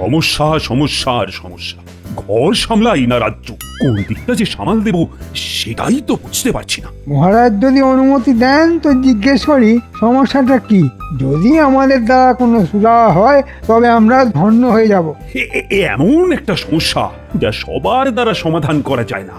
সমস্যা সমস্যা আর সমস্যা। ঘর সামলাই না রাজ্য, কোন দিকটা যে সামাল দেব সেটাই তো বুঝতে পারছি না। মহারাজ যদি অনুমতি দেন তো জিজ্ঞেস করি সমস্যাটা কি। যদি আমাদের দ্বারা কোনো সুরাহা হয় তবে আমরা ধন্য হয়ে যাব। এমন একটা সমস্যা যা সবার দ্বারা সমাধান করা যায় না।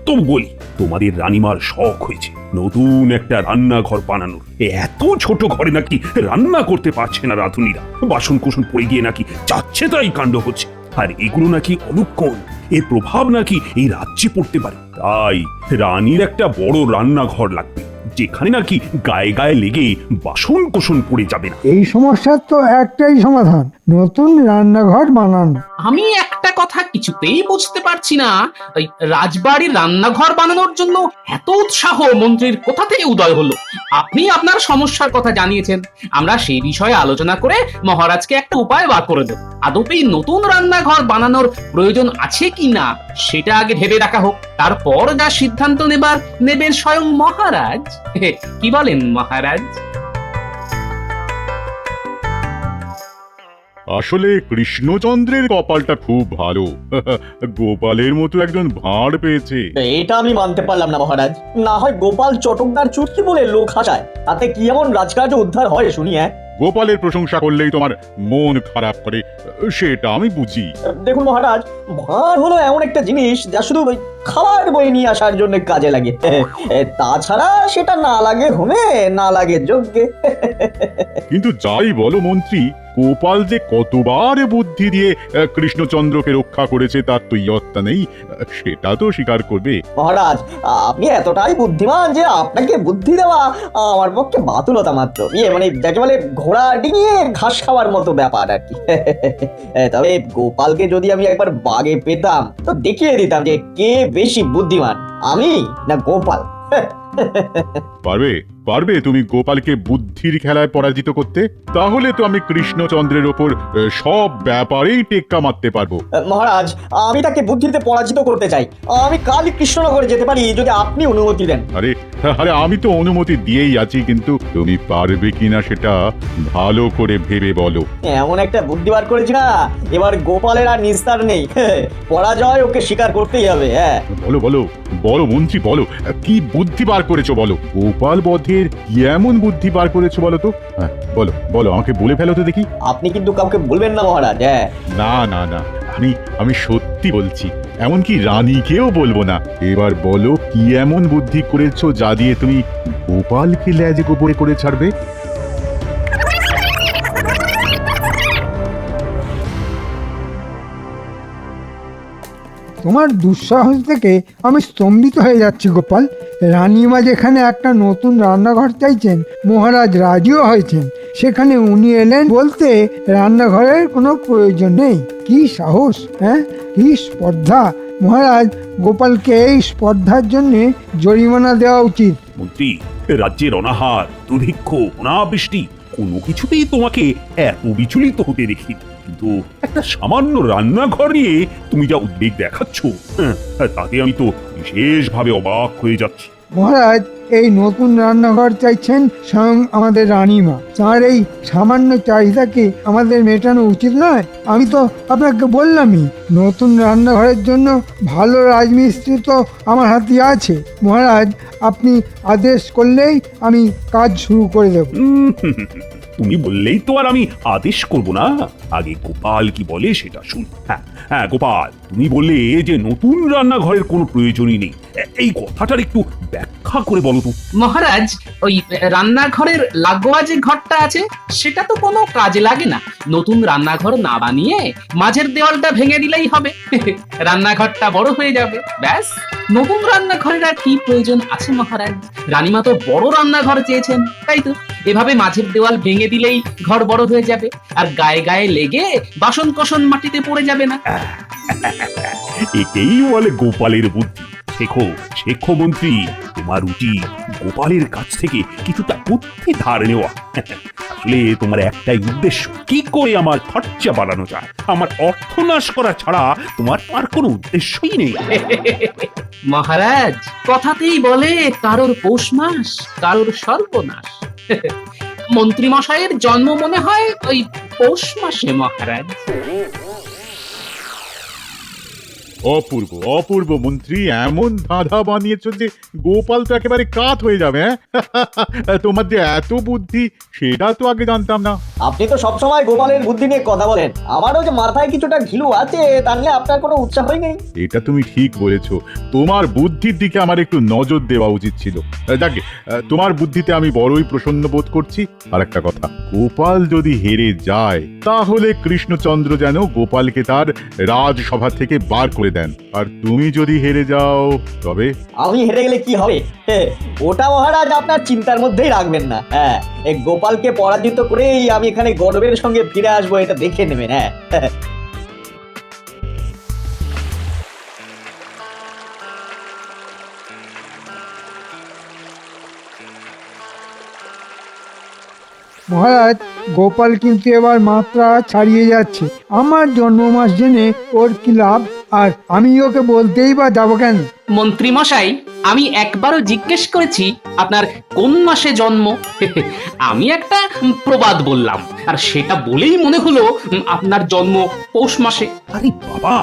তো বলি, তোমাদের রানীমার শখ হয়েছে নতুন একটা রান্নাঘর বানানোর। এত ছোট ঘরে নাকি রান্না করতে পারছে না রাঁধুনিরা, বাসন কোসন পড়ে গিয়ে নাকি যাচ্ছে তাই কাণ্ড হচ্ছে। আর এগুলো নাকি অলক্ষণ, এর প্রভাব নাকি এই রাজ্যে পড়তে পারে। তাই রানীর একটা বড় রান্নাঘর লাগবে, যেখানে নাকি গায়ে গায়ে লেগে বাসন কোসন পড়ে যাবে না। এই সমস্যার তো একটাই সমাধান, নতুন রান্নাঘর বানানো। আমি একটা কথা কিছুতেই বুঝতে পারছি না, ওই রাজবাড়ির রান্নাঘর বানানোর জন্য এত উৎসাহ মন্ত্রীর কোথা থেকে উদয় হলো? আপনি আপনার সমস্যার কথা জানিয়েছেন, আমরা সেই বিষয়ে আলোচনা করে মহারাজকে একটা উপায় বার করে দেব। আদপেই নতুন রান্নাঘর বানানোর প্রয়োজন আছে কি না সেটা আগে ভেবে দেখা হোক, তারপর যা সিদ্ধান্ত নেবেন স্বয়ং মহারাজ। কি বলেন মহারাজ? আসলে কৃষ্ণচন্দ্রের কপালটা খুব ভালো। গোপালের মতো একজন ভাঁড় পেয়েছে। এটা আমি মানতে পারলাম না মহারাজ। না হয় গোপাল চটকদার চুটকি বলে লোক হাসায়, তাতে কি এমন রাজকার্য উদ্ধার হয় শুনি? গোপালের প্রশংসা করলেই তোমার মন খারাপ করে, সেটা আমি বুঝি। দেখুন মহারাজ, ভাঁড় হলো এমন একটা জিনিস যা শুধু ওই খাবার বয়ে নিয়ে আসার জন্য কাজে লাগে। তাছাড়া সেটা না লাগে হোমে, না লাগে যজ্ঞে। কিন্তু যাই বলো মন্ত্রী, গোপাল যে কতবার বুদ্ধি দিয়ে কৃষ্ণচন্দ্রকে রক্ষা করেছে তার তো ইয়ত্তা নেই, সেটা তো স্বীকার করবে। মহারাজ, আপনি এতটাই বুদ্ধিমান যে আপনাকে বুদ্ধি দেওয়া আমার পক্ষে বাতুলতা মাত্র। মানে যাকে বলে ঘোড়া ডিঙিয়ে ঘাস খাওয়ার মতো ব্যাপার আর কি। তবে গোপালকে যদি আমি একবার বাগে পেতাম তো দেখিয়ে দিতাম যে কে বেশি বুদ্ধিমান, আমি না গোপাল। পারবে পারবে তুমি গোপালকে বুদ্ধির খেলায় পরাজিত করতে? তাহলে তো আমি কৃষ্ণচন্দ্রের ওপর সব ব্যাপারেই টেক্কা মারতে পারবো। মহারাজ, আমি তাকে বুদ্ধিতে পরাজিত করতে চাই। আমি কালই কৃষ্ণনগরে যেতে পারি যদি আপনি অনুমতি দেন। আরে আরে আমি তো অনুমতি দিয়েই আছি, কিন্তু তুমি পারবে কিনা সেটা ভালো করে ভেবে বলো। এমন একটা বুদ্ধি বার করেছি না, এবার গোপালের আর নিস্তার নেই। পরাজয় ওকে স্বীকার করতেই হবে। বলো বলো বলো মন্ত্রী, বলো কি বুদ্ধি বার করেছো বলো। গোপাল বধের কি এমন বুদ্ধি বার করেছো বলো তো? বলো বলো, আমাকে বলে ফেলো তো দেখি। আপনি কিন্তু কাউকে বলবেন না মহারাজ। না না না, আমি সত্যি বলছি, এমনকি রানীকেও বলবো না। এবার বলো কি এমন বুদ্ধি করেছো যা দিয়ে তুমি গোপালকে লেজে গোবরে করে ছাড়বে? তোমার দুঃসাহস থেকে আমি স্তম্ভিত হয়ে যাচ্ছি গোপাল। রানীমা যেখানে একটা নতুন রান্নাঘর চাইছেন, মহারাজ রাজিও হয়েছেন, সেখানে উনি এলেন বলতে রান্নাঘরের কোনো প্রয়োজন নেই। কি সাহস, হ্যাঁ, কি স্পর্ধা! মহারাজ, গোপালকে এই স্পর্ধার জন্য জরিমানা দেওয়া উচিত। মন্ত্রী, রাজ্যের অনাহার, দুর্ভিক্ষ, অনাবৃষ্টি কোনো কিছুতেই তোমাকে এত বিচলিত হতে দেখি, কিন্তু একটা সামান্য রান্নাঘর নিয়ে তুমি যা উদ্বেগ দেখাচ্ছ, তাতে আমি তো বিশেষভাবে অবাক হয়ে যাচ্ছি। মহারাজ, এই নতুন রান্নাঘর চাইছেন স্বয়ং আমাদের রানীমা। তার এই সামান্য চাহিদাকে আমাদের মেটানো উচিত নয়? আমি তো আপনাকে বললামই, নতুন রান্নাঘরের জন্য ভালো রাজমিস্ত্রি তো আমার হাতে আছে। মহারাজ, আপনি আদেশ করলেই আমি কাজ শুরু করে দেব। তুমি বললেই তো আর আমি আদেশ করব না, আগে গোপাল কি বলে সেটা শুন। হ্যাঁ গোপাল, তুমি বললে যে নতুন রান্নাঘরের কোনো প্রয়োজনই নেই, এই কথাটার একটু ব্যাখ্যা করে বলো তো। মহারাজ, ওই রান্নাঘরের লাগোয়া যে ঘরটা আছে সেটা তো কোনো কাজে লাগে না। নতুন রান্নাঘর না বানিয়ে মাঝের দেওয়ালটা ভেঙে দিলেই হবে, রান্নাঘরটা বড় হয়ে যাবে, ব্যাস। নতুন রান্নাঘরের আর কি প্রয়োজন আছে মহারাজ? রানীমা তো বড় রান্নাঘর চেয়েছেন, তাই তো এভাবে মাঝের দেওয়াল ভেঙে দিলেই ঘর বড় হয়ে যাবে, আর গায়ে গায়ে লেগে বাসন কোসন মাটিতে পড়ে যাবে না। একেই বলে গোপালের বুদ্ধি। শেখো শেখো মন্ত্রী, তোমার উচিত গোপালের কাছ থেকে কিছুটা বুদ্ধি ধার নেওয়া। আসলে তোমার একটাই উদ্দেশ্য, কি করে আমার খরচা বাড়ানো যায়, আমার অর্থনাশ করা ছাড়া তোমার আর কোনো উদ্দেশ্যই নেই। মহারাজ, কথাতেই বলে কারোর পৌষ মাস, কারোর সর্বনাশ। মন্ত্রী মশাইয়ের জন্ম মনে হয় ওই পৌষ মাসে মহারাজ। অপূর্ব অপূর্ব মন্ত্রী, এমন ধাঁধা বানিয়েছো যে গোপাল তো একেবারে কাত হয়ে যাবে। তোমার যে এত বুদ্ধি সেটা তো আগে জানতাম না। আপনি তো সবসময় গোপালের বুদ্ধি নিয়ে কথা বলেন, আমারও যে মাথায় কিছুটা ঘিলু আছে তা নিয়ে আপনার কোনো উৎসাহই নেই। এটা তুমি ঠিক বলেছো, তোমার বুদ্ধির দিকে আমার একটু নজর দেওয়া উচিত ছিল। যাকে তোমার বুদ্ধিতে আমি বড়ই প্রসন্ন বোধ করছি। আর একটা কথা, গোপাল যদি হেরে যায় তাহলে কৃষ্ণচন্দ্র যেন গোপালকে তার রাজসভা থেকে বার করে দেন। আর তুমি যদি হেরে যাও তবে আমি হেরে গেলে কি হবে? ওটা মহারাজ আপনার চিন্তার মধ্যেই রাখবেন না। হ্যাঁ, এই গোপালকে পরাজিত করেই আমি এখানে গর্বের সঙ্গে ফিরে আসবো, এটা দেখে নেবেন। হ্যাঁ মহারাজ, গোপাল কিন্তু এবার মাত্রা ছাড়িয়ে যাচ্ছে। আমার জন্ম মাস জেনে ওর কি লাভ? আর আমি ওকে বলতেই বা যাবো কেন? মন্ত্রী মশাই, আমি একবারও জিজ্ঞেস করেছি আপনার কোন মাসে জন্ম। আমি একটা প্রবাদ বললাম, আর সেটা বলেই মনে হলো আপনার জন্ম পৌষ মাসে। আরে বাবা,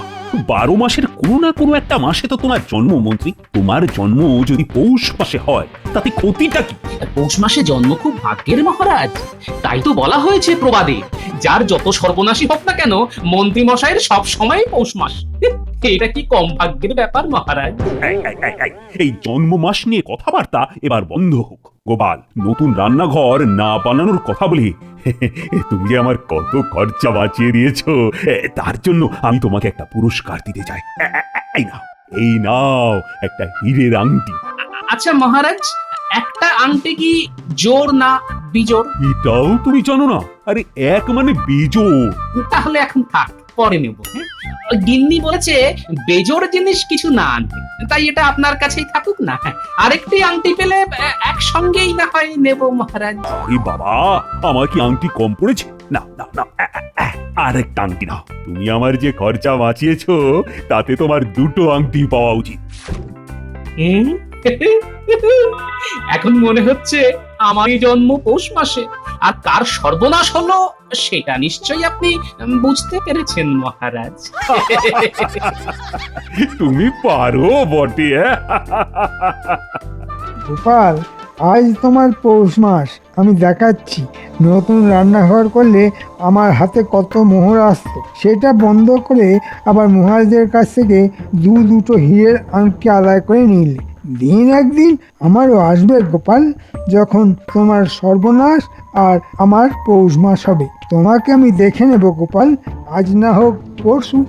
12 মাসের কোনো না কোনো একটা মাসে তো তোমার জন্ম মন্ত্রী। তোমার জন্ম যদি পৌষ মাসে হয় তাতে ক্ষতিটা কি? পৌষ মাসে জন্ম খুব ভাগ্যের মহারাজ, তাই তো বলা হয়েছে প্রবাদে, যার যত সর্বনাশী হোক না কেন মন্ত্রী মশাইয়ের সব সময় পৌষ মাস। এটা কি কম ভাগ্যের ব্যাপার মহারাজ? এই জন্ম মাস নিয়ে কথাবার্তা এবার বন্ধ হোক। গোপাল, নতুন রান্নাঘর না বানানোর কথা বলি তুমি যে আমার কত খরচা বাঁচিয়ে দিয়েছো, তার জন্য আমি তোমাকে একটা পুরস্কার দিতে চাই। এই নাও একটা হীরের আংটি। আচ্ছা মহারাজ, একটা আংটি কি জোড় না বিজোড়? এটাও তুমি জানো না? আরে এক মানে বিজোড়। তাহলে এখন থাক, পরে নেব। গিন্নি বলেছে বেজোড় জিনিস কিছু না আনতে, তাই এটা আপনার কাছেই থাকুক না। আরেকটি আংটি পেলে একসঙ্গেই না হয় নেব মহারাজ। আরে বাবা, আমার কি আংটি কম পড়েছে? না না না, আরেকটা আংটি নাও। তুমি আমার যে খরচা বাঁচিয়েছো তাতে তোমার দুটো আংটি পাওয়া উচিত। এখন মনে হচ্ছে আমারই জন্ম পৌষ মাসে, আর কার সর্বনাশ হলো সেটা নিশ্চয়ই আপনি বুঝতে পেরেছেন মহারাজ। তুমি পারো বটে। গোপাল, আজ তোমার পৌষ মাস, আমি দেখাচ্ছি। নতুন রান্নাঘর করলে আমার হাতে কত মোহর আসতো, সেটা বন্ধ করে আবার মহারাজের কাছ থেকে দুটো হীরের আংটি আদায় করে নিলে। দিন একদিন আমারও আসবে গোপাল, যখন তোমার সর্বনাশ আর আমার পৌষ মাস হবে। তোমাকে আমি দেখে নেব গোপাল, আজ না হোক পরশু।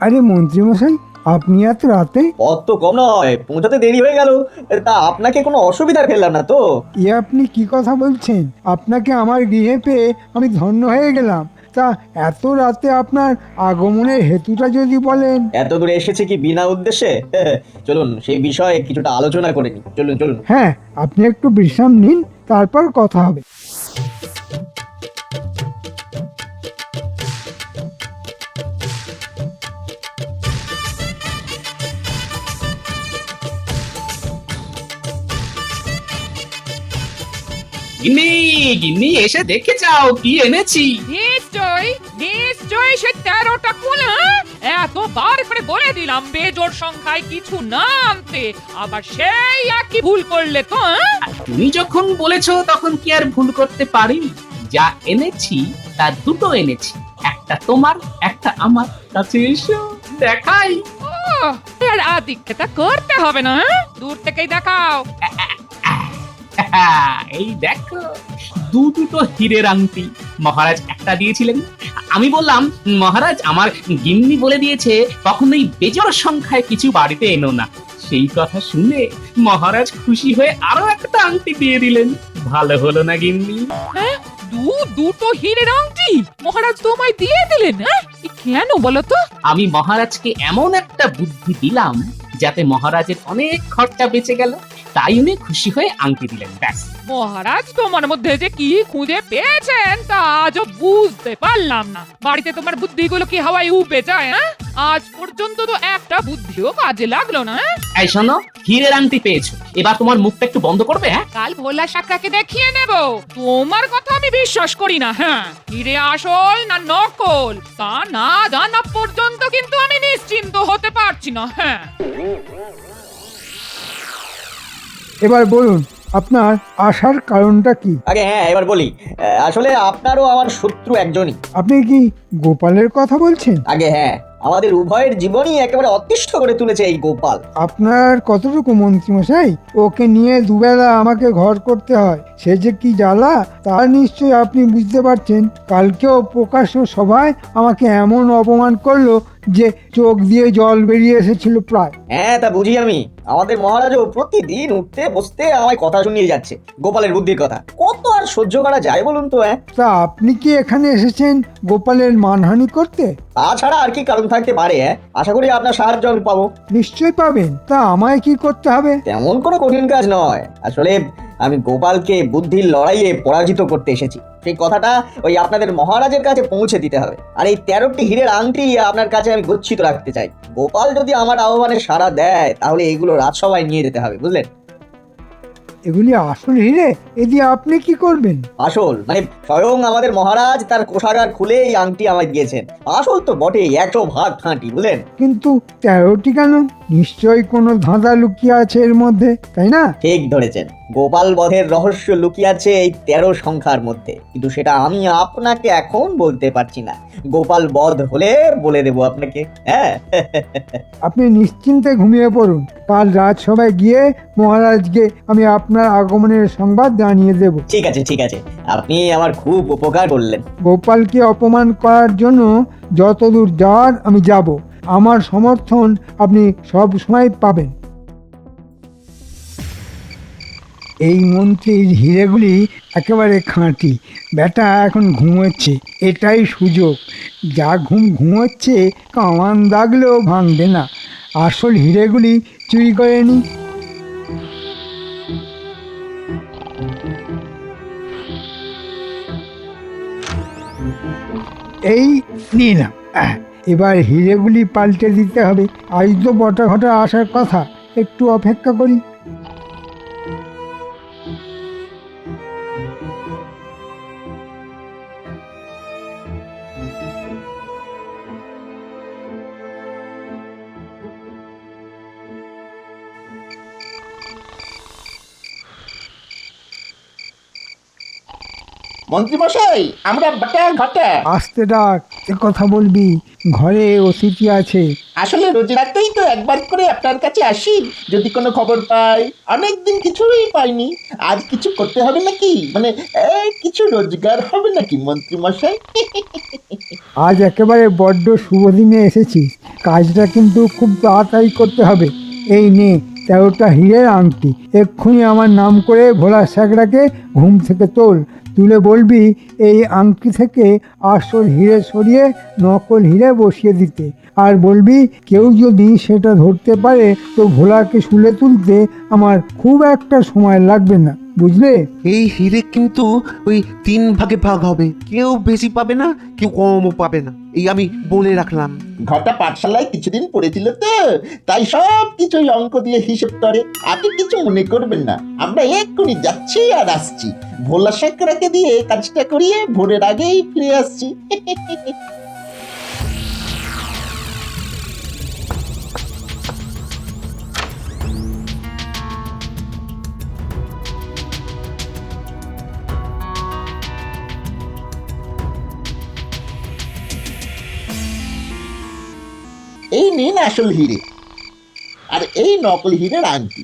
আরে মন্ত্রীমশাই, আপনি এত রাতে? অত কম নয়, পৌঁছাতে দেরি হয়ে গেল। তা আপনাকে কোনো অসুবিধা ফেললাম না তো? এ আপনি কি কথা বলছেন? আপনাকে আমার গৃহে পেয়ে আমি ধন্য হয়ে গেলাম। তা এত রাতে আপনার আগমনের হেতুটা যদি বলেন। এত দূরে এসেছে কি বিনা উদ্দেশ্যে? চলুন সেই বিষয়ে কিছুটা আলোচনা করে নিই। চলুন চলুন। হ্যাঁ, আপনি একটু বিশ্রাম নিন, তারপর কথা হবে। গিন্নি, গিন্নি এসে দেখে যাও কি এনেছি। নিশ্চয় নিশ্চয় সে 13টা কুল। এতবার করে বলে দিলাম বেজোড় সংখ্যায় কিছু না আনতে, আবার সেই একই ভুল করলে তো। তুমি যখন বলেছো তখন কি আর ভুল করতে পারি? যা এনেছি তা দুটো এনেছি, একটা তোমার একটা আমার। কাছে এসো দেখাই। আর আদিক্ষেতা করতে হবে না, দূর থেকেই দেখাও। এই দেখো, দুটো হীরের আংটি। মহারাজ একটা দিয়েছিলেন, আমি বললাম মহারাজ আমার গিন্নি বলে দিয়েছে কখনোই বেজোড় সংখ্যায় কিছু বাড়িতে এনো না। সেই কথা শুনে মহারাজ খুশি হয়ে আরো একটা আংটি দিয়ে দিলেন। ভালো হলো না গিন্নি? দুটো হীরের আংটি মহারাজ তোমায় দিয়ে দিলেন? কেন বলো তো? আমি মহারাজকে এমন একটা বুদ্ধি দিলাম যাতে মহারাজের অনেক খরচা বেঁচে গেল। তাই উনি খুশি হয়ে আংটি দিলেন, ব্যাস। মহারাজ তোমার মধ্যে যে কি খুঁজে পেয়েছেন তা আজও বুঝতে পারলাম না। বাড়িতে তোমার বুদ্ধিগুলো কি হাওয়ায় উবে যায়? হ্যাঁ, আজ পর্যন্ত তো একটা বুদ্ধিও কাজে লাগলো না। হ্যাঁ? এই শোনো, হীরের আংটি পেয়েছো, এবার তোমার মুখটা একটু বন্ধ করবে? হ্যাঁ, কাল ভোলা শাখাকে দেখিয়ে নেব। তোমার কথা আমি বিশ্বাস করি না। হ্যাঁ, হিরে আসল না নকল তা না জানা পর্যন্ত কিন্তু আমি নিশ্চিন্ত হতে পারছি না। হ্যাঁ, এবার বলুন আপনার আসার কারণটা কি? আগে হ্যাঁ এবার বলি, আসলে আপনারও আমার শত্রু একজনই। আপনি কি গোপালের কথা বলছেন? আগে হ্যাঁ, আমাদের উভয়ের জীবনই একেবারে অতিষ্ঠ করে তুলেছে এই গোপাল। আপনার কতটুকু মন্ত্রীমশাই? ওকে নিয়ে দুবেলা আমাকে ঘর করতে হয়, সে যে কি জ্বালা তা নিশ্চয়ই আপনি বুঝতে পারছেন। কালকেও প্রকাশ্য সভায় আমাকে এমন অপমান করলো যে চোখ দিয়ে জল বেরিয়ে এসেছিল প্রায়। হ্যাঁ তা বুঝি আমি, আমাদের মহারাজও প্রতিদিন উঠতে বসতে আমায় কথা শুনিয়ে যাচ্ছে গোপালের বুদ্ধির কথা। কত আর সহ্য করা যায় বলুন তো? তা আপনি কি এখানে এসেছেন গোপালের মানহানি করতে? তাছাড়া আর কি কারণ থাকতে পারে? আশা করি আপনার সাহায্য আমি পাবো। নিশ্চয়ই পাবেন। তা আমায় কি করতে হবে? তেমন কোনো কঠিন কাজ নয়। আসলে আমি গোপালকে বুদ্ধির লড়াইয়ে পরাজিত করতে এসেছি। সেই কথাটা ওই আপনাদের মহারাজের কাছে পৌঁছে দিতে হবে। আর এই 13টি হীরের আংটি আপনার কাছে আমি গচ্ছিত রাখতে চাই। গোপাল যদি আমার আহ্বানে সাড়া দেয় তাহলে এগুলো রাজসভায় নিয়ে যেতে হবে, বুঝলেন? এগুলি আসল হিরে? এ দিয়ে আপনি কি করবেন? আসল মানে স্বয়ং আমাদের মহারাজ তার কোষাগার খুলে এই আংটি আমায় দিয়েছেন। আসল তো বটেই, 100 ভাগ খাঁটি, বুঝলেন? কিন্তু 13টি কেন? নিশ্চয়ই কোনো ধাঁধা লুকিয়ে আছে এর মধ্যে, তাই না? ঠিক ধরেছেন, গোপাল বধের রহস্য লুকিয়ে আছে এই 13 সংখ্যার মধ্যে, কিন্তু সেটা আমি আপনাকে এখন বলতে পারছি না। গোপাল বধ হলে বলে দেবো আপনাকে। হ্যাঁ আপনি নিশ্চিন্তে ঘুমিয়ে পড়ুন। কাল রাজসভায় গিয়ে মহারাজকে আমি আপনার আগমনের সংবাদ জানিয়ে দেব। ঠিক আছে ঠিক আছে, আপনি আমার খুব উপকার করলেন। গোপালকে অপমান করার জন্য যতদূর যাওয়ার আমি যাব। আমার সমর্থন আপনি সব সময় পাবেন। এই মন্ত্রীর হিরেগুলি একেবারে খাঁটি। বেটা এখন ঘুমোচ্ছে, এটাই সুযোগ। যা ঘুমোচ্ছে কামান দাগলেও ভাঙবে না। আসল হিরেগুলি চুরি করে নি। এই নিলাম। এবার হিরেগুলি পাল্টে দিতে হবে। আজ তো বটা ঘটা আসার কথা, একটু অপেক্ষা করি। মন্ত্রীমশাই, আমরা বটা ঘটা। আস্তে ডাক, এ কথা বলবি, ঘরে অতিথি আছে। আসলে রোজ রাতেই তো একবার করে আপনার কাছে আসি, যদি কোনো খবর পাই। অনেকদিন কিছুই পাইনি, আজ কিছু করতে হবে নাকি? মানে কিছু রোজগার হবে নাকি মন্ত্রীমশাই? আজ একেবারে বড্ড শুভ দিনে এসেছিস। কাজটা কিন্তু খুব তাড়াতাড়ি করতে হবে। এই নে 13টা হীরের আংটি। এক্ষুনি আমার নাম করে ভোলা স্যাকরাকে ঘুম থেকে তুলে বলবি এই আংটি থেকে আসল হিরে সরিয়ে নকল হিরে বসিয়ে দিতে। আর বলবি কেউ যদি সেটা ধরতে পারে তো ভোলাকে শুলে তুলতে আমার খুব একটা সময় লাগবে না, বুঝলে? এই হিরে কিন্তু ওই 3 ভাগে ভাগ হবে। কেউ বেশি পাবে না, কেউ কমও পাবে না, এই আমি বলে রাখলাম। ঘটা পাঠশালায় কিছুদিন পড়েছিল তো, তাই সব কিছুই অঙ্ক দিয়ে হিসেব করে। আপনি কিছু মনে করবেন না, আমরা এক্ষুনি যাচ্ছি আর আসছি। ভোলা শেখরাকে দিয়ে কাজটা করিয়ে ভোরের আগেই ফিরে আসছি। এই নিন আসল হিরে, আর এই নকল হীরের আংটি।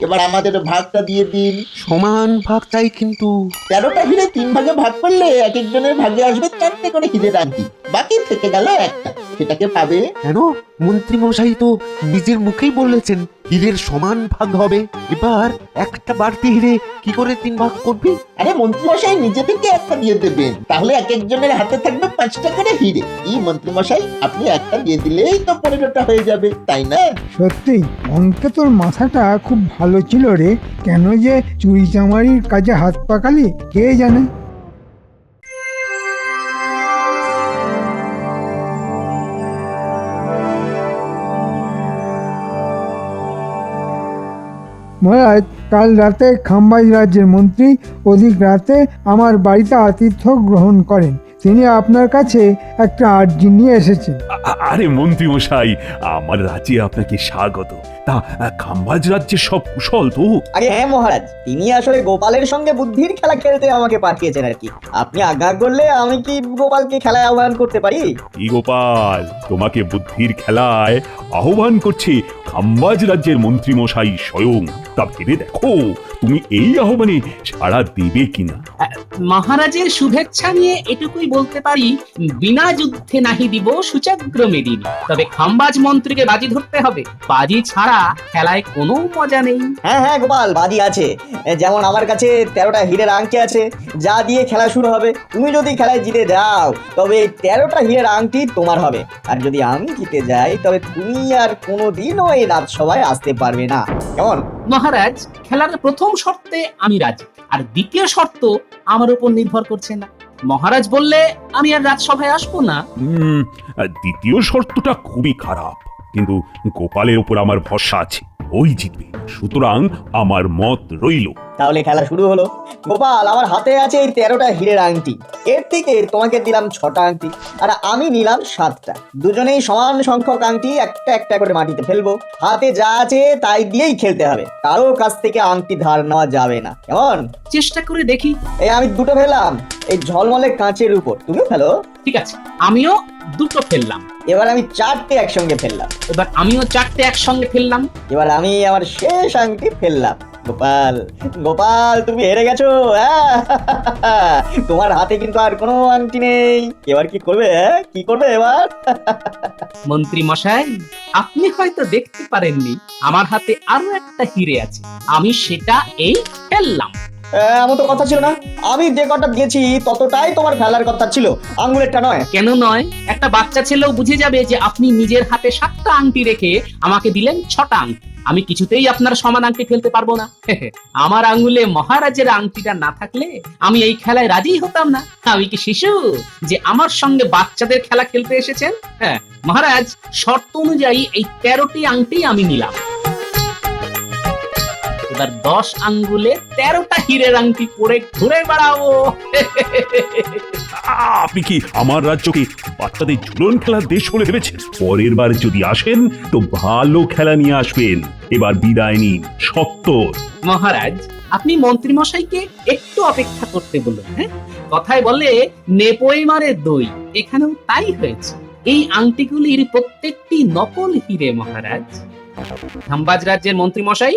এবার আমাদের ভাগটা দিয়ে দিন। সমান ভাগ চাই কিন্তু। 13টা হিরে 3 ভাগে ভাগ করলে এক একজনের ভাগে আসবে 4টে করে হীরের আংটি, বাকি থেকে গেল একটা। সেটাকে পাবে। কেন? মন্ত্রী মশাই তো নিজের মুখেই বলেছেন হীরের সমান ভাগ হবে। এবার একটা বাড়তি হিরে কি করে 3 ভাগ করবি? আরে মন্ত্রীমশাই নিজে থেকে একটা দিয়ে দেবেন, তাহলে এক একজনের হাতে থাকবে 5টা করে হিরে। কি মন্ত্রীমশাই, আপনি একটা দিয়ে দিলেই তো 15টা হয়ে যাবে, তাই না? সত্যি অঙ্কে তোর মাথাটা খুব ভালো ছিল রে। কেন যে চুরি চামারির কাজে হাত পাকালি কে জানে। মহারাজ, কাল রাতে খাম্বাজ রাজ্যের মন্ত্রী অধিক রাতে আমার বাড়িতে আতিথ্য গ্রহণ করেন। তিনি আপনার কাছে একটা আর্জি নিয়ে এসেছেন। আরে মন্ত্রী মশাই, আমার রাজ্যে আপনাকে স্বাগত। তা খাম্বাজ রাজ্যের সব কুশল তো? আরে হ্যাঁ মহারাজ, তিনি আসলে গোপালের সঙ্গে বুদ্ধির খেলা খেলতে আমাকে পাঠিয়েছেন আর কি। আপনি আজ্ঞা করলে আমি কি গোপালকে খেলায় আহ্বান করতে পারি? কি গোপাল, তোমাকে বুদ্ধির খেলায় আহ্বান করছে খাম্বাজ রাজ্যের মন্ত্রী মশাই স্বয়ং। তা ভেবে দেখো তুমি এই আহ্বানে সাড়া দেবে কিনা। মহারাজের শুভেচ্ছা নিয়ে এটুকুই বলতে পারি, বিনা যুদ্ধে নাহি দিব সুচাগ্র মেদিনী। তবে খাম্বাজ মন্ত্রীকে বাজি ধরতে হবে, বাজি ছাড়া খেলায় কোনো মজা নেই। হ্যাঁ হ্যাঁ গোপাল, বাজি আছে। যেমন আমার কাছে 13টা হীরের আংটি আছে, যা দিয়ে খেলা শুরু হবে। তুমি যদি খেলায় জিতে যাও তবে 13টা হীরের আংটি তোমার হবে, আর যদি আমি জিতে যাই তবে তুমি আর কোনোদিনও এই রাজসভায় আসতে পারবে না। কেমন? মহারাজ, খেলার প্রথম শর্তে আমি রাজি, আর দ্বিতীয় শর্ত আমার উপর নির্ভর করছে না। মহারাজ বললে আমি আর রাজসভায় আসবো না। দ্বিতীয় শর্তটা খুবই খারাপ, কিন্তু গোপালের উপর আমার ভরসা আছে, ওই জিতবে। সুতরাং আমার মত রইল। তাহলে খেলা শুরু হলো। গোপাল, আমার হাতে আছে এই 13টা হীরের আংটি। এর থেকে তোমাকে দিলাম 6টা আংটি, আর আমি নিলাম 7টা। দুজনেই সমান সংখ্যক আংটি একটা একটা করে মাটিতে ফেলবো। হাতে যা আছে তাই দিয়েই খেলতে হবে, কারো কাছ থেকে আংটি ধার নেওয়া যাবে না। কেমন? চেষ্টা করে দেখি। এই আমি 2টো ফেললাম এই ঝলমলে কাঁচের উপর, তুমিও ফেলো। ঠিক আছে, আমিও 2টো ফেললাম। এবার আমি 4টে একসঙ্গে ফেললাম। এবার আমিও 4টে একসঙ্গে ফেললাম। এবার আমি আমার শেষ আংটি ফেললাম। গোপাল, গোপাল, তুমি হেরে গেছো। তোমার হাতে কিন্তু আর কোনো আংটি নেই। এবার কি করবে? কি করবে এবার? মন্ত্রী মশাই, আপনি হয়তো দেখতে পারেননি, আমার হাতে আরো একটা হিরে আছে, আমি সেটা এই ফেললাম। এমন তো কথা ছিল না। আমি যে কটা দিয়েছি ততটাই তোমার ফেলার কথা ছিল, আঙ্গুলেরটা নয়। কেন নয়? একটা বাচ্চা ছেলেও বুঝে যাবে যে আপনি নিজের হাতে 7টা আংটি রেখে আমাকে দিলেন 6টা আংটি। আমি কিছুতেই আপনার সমান আংটি ফেলতে পারবো না। আমার আঙ্গুলে মহারাজের আংটিটা না থাকলে আমি এই খেলায় রাজি হতাম না। আমি কি শিশু যে আমার সঙ্গে বাচ্চাদের খেলা খেলতে এসেছেন? হ্যাঁ মহারাজ, শর্ত অনুযায়ী এই 13টি আংটি আমি নিলাম। এবার 10 আঙ্গুলে 13টা হীরের আংটি পরে ঘুরে বেড়াবো। আপনি কি আমার রাজ্যকে বাচ্চাদের ঝুলন খেলার দেশ বলে ভেবেছেন? পরের বার যদি আসেন তো ভালো খেলা নিয়ে আসবেন। এবার বিদায় নিন সত্তর। মহারাজ, আপনি মন্ত্রী মশাইকে একটু অপেক্ষা করতে বলুন। হ্যাঁ, কথায় বলে নেপোই মারে দই, এখানেও তাই হয়েছে। এই আংটিগুলির প্রত্যেকটি নকল হিরে মহারাজ। খাম্বাজ রাজ্যের মন্ত্রী মশাই,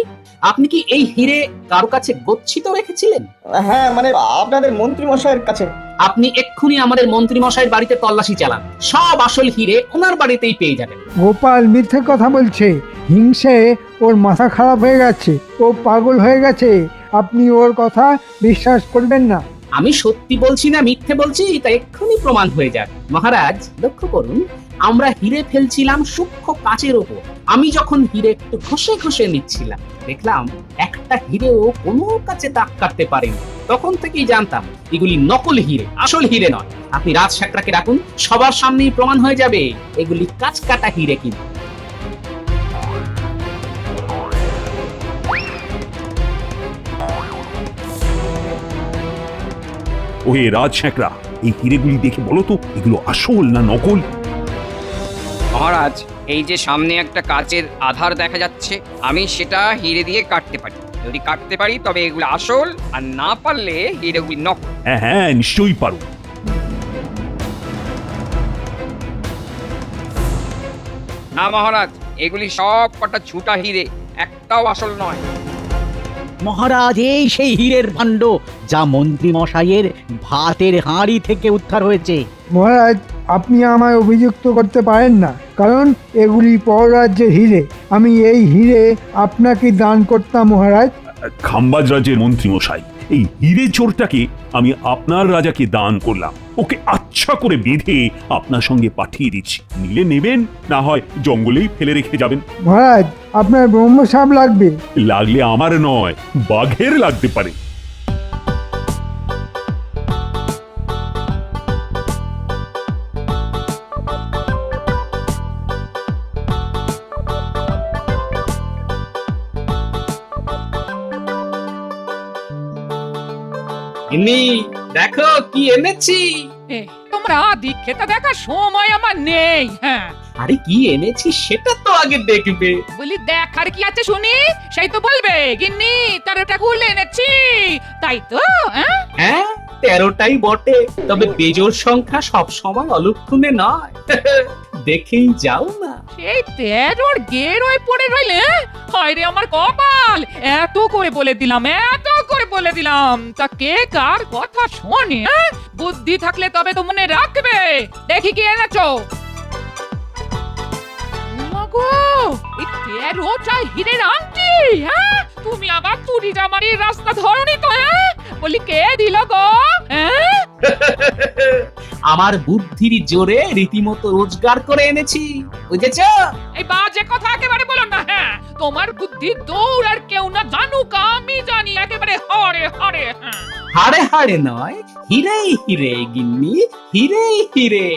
আপনি কি এই হিরে কারো কাছে গচ্ছিত রেখেছিলেন? হ্যাঁ, মানে আপনাদের মন্ত্রী মশাইয়ের কাছে। আপনি এক্ষুনি আমাদের মন্ত্রী মশাইয়ের বাড়িতে তল্লাশি চালান, সব আসল হিরে ওনার বাড়িতেই পেয়ে যাবেন। গোপাল মিথ্যে কথা বলছে। হিংসে ওর মাথা খারাপ হয়ে গেছে, ও পাগল হয়ে গেছে। আপনি ওর কথা বিশ্বাস করবেন না। আমি সত্যি বলছি না মিথ্যে বলছি তা এক্ষুনি প্রমাণ হয়ে যাবে। মহারাজ লক্ষ্য করুন, আমরা হিরে ফেলছিলাম সূক্ষ্ম কাচের ওপর। আমি যখন হিরে একটু ঘষে ঘষে নিচ্ছিলাম, দেখলাম একটা হিরেও কোনো কাছে দাগ কাটতে পারেনি। তখন থেকেই জানতাম এগুলি নকল হিরে, আসল হিরে নয়। আপনি রাজ সাকরাকে রাখুন, সবার সামনেই প্রমাণ হয়ে যাবে এগুলি কাঁচ কাটা হিরে কিন্তু। ওহে রাজ শেখরা, এই হিরেগুলি দেখে বলো তো এগুলো আসল না নকল? মহারাজ, এই যে সামনে একটা কাচের আধার দেখা যাচ্ছে, আমি সেটা হিরে দিয়ে কাটতে পারি। যদি কাটতে পারি তবে এগুলো আসল, আর না পারলে হিরেগুলি নকল। হ্যাঁ হ্যাঁ, নিশ্চয়ই পারো। না মহারাজ, এগুলি সব কটা ঝুটা হিরে, একটাও আসল নয়। মহারাজ, এই সেই হীরের ভাণ্ড যা মন্ত্রী মশাইয়ের ভাতের হাঁড়ি থেকে উদ্ধার হয়েছে। মহারাজ, আপনি আমায় অভিযুক্ত করতে পারেন না, কারণ এগুলি পররাজ্যের হিরে। আমি এই হিরে আপনাকে দান করতাম মহারাজ। খাম্বাজ রাজ্যের মন্ত্রী মশাই, এই হিরে চোরটাকে আমি আপনার রাজাকে দান করলাম। ওকে আচ্ছা করে বেঁধে আপনার সঙ্গে পাঠিয়ে দিচ্ছি। নিলে নেবেন, না হয় জঙ্গলেই ফেলে রেখে যাবেন। মহারাজ, আপনার ব্রহ্মসাপ লাগবে? লাগলে আমার নয়, বাঘের লাগতে পারে। গিন্নি, দেখো কি এনেছি। এ, তোমরা দিক খেতে দেখার সময় আমার নেই। হ্যাঁ, আরে কি এনেছি সেটা তো আগে দেখবে। বলি দেখার কি আছে শুনি, সেই তো বলবে। গিন্নি, তার ওটা খুলে এনেছি, তাই তো? হ্যাঁ, হ্যাঁ, 13টাই বটে, তবে বেজোর সংখ্যা সব সময় অলক্ষণে নয়। দেখেই যাও না। সেই 13 গেরোয় পড়ে রইলে। হায় রে আমার কপাল, এত করে বলে দিলাম, এত করে বলে দিলাম, তা কে কার কথা শোনে? হ্যাঁ? বুদ্ধি থাকলে তবে তো মনে রাখবে। দেখি কি এনেছো। ওমাগো, এই 13টা হীরের আংটি। হ্যাঁ, তুমি আবার চুরি জামারির রাস্তা ধরনি তো? হ্যাঁ, বলি কে দিল গো? হ্যাঁ, আমার বুদ্ধির জোরে রীতিমতো রোজগার করে এনেছি, বুঝেছ? এই বাজে কথা একেবারে বলো না। হ্যাঁ, তোমার বুদ্ধি দৌড় আর কেউ না জানুক, আমি জানি একেবারে হরে হরে। হ্যাঁ, হাড়ে হাড়ে নয়, হিরে হিরে গিন্নি, হিরে হিরে।